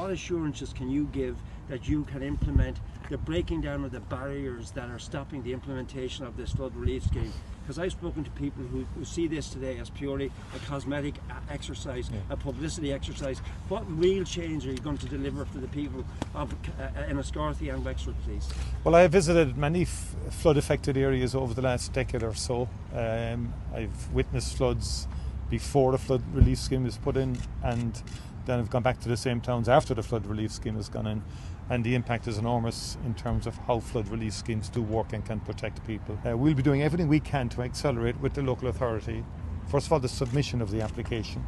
what assurances can you give that you can implement the breaking down of the barriers that are stopping the implementation of this flood relief scheme? Because I've spoken to people who see this today as purely a cosmetic exercise, a publicity exercise. What real change are you going to deliver for the people of Enniscorthy and Wexford, please? Well, I have visited many flood affected areas over the last decade or so. I've witnessed floods before the flood relief scheme was put in, and then I've gone back to the same towns after the flood relief scheme has gone in, and the impact is enormous in terms of how flood relief schemes do work and can protect people. We'll be doing everything we can to accelerate with the local authority, first of all, the submission of the application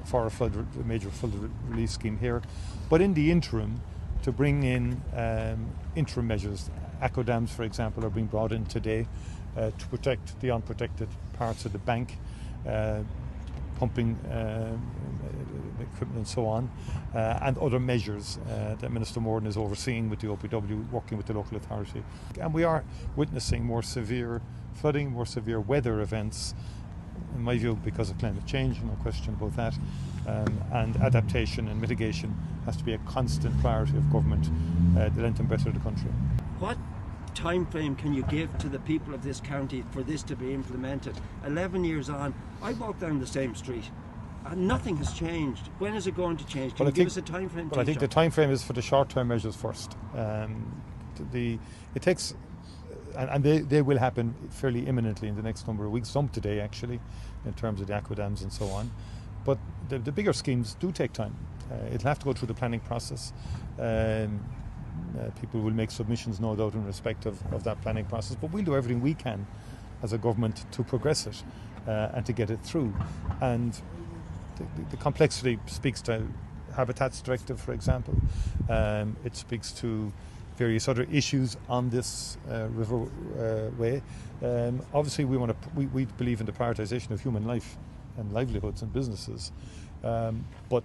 for a major flood relief scheme here, but in the interim to bring in interim measures. Aqua dams, for example, are being brought in today to protect the unprotected parts of the bank, pumping equipment and so on, and other measures that Minister Morton is overseeing with the OPW, working with the local authority. And we are witnessing more severe flooding, more severe weather events, in my view, because of climate change, no question about that, and adaptation and mitigation has to be a constant priority of government the length and breadth of the country. What time frame can you give to the people of this county for this to be implemented? 11 years on, I walk down the same street and nothing has changed. When is it going to change? Can you give us a time frame? Well, I think the time frame is for the short-term measures first. It takes, and they will happen fairly imminently in the next number of weeks, some today actually, in terms of the aqua dams and so on. But the bigger schemes do take time. It'll have to go through the planning process. People will make submissions, no doubt, in respect of that planning process, but we'll do everything we can as a government to progress it and to get it through. And the complexity speaks to Habitats Directive, for example. It speaks to various other issues on this river way. Obviously, we believe in the prioritisation of human life and livelihoods and businesses, but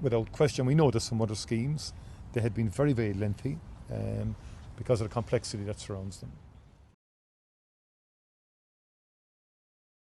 without question, we know there's some other schemes. They had been very, very lengthy because of the complexity that surrounds them.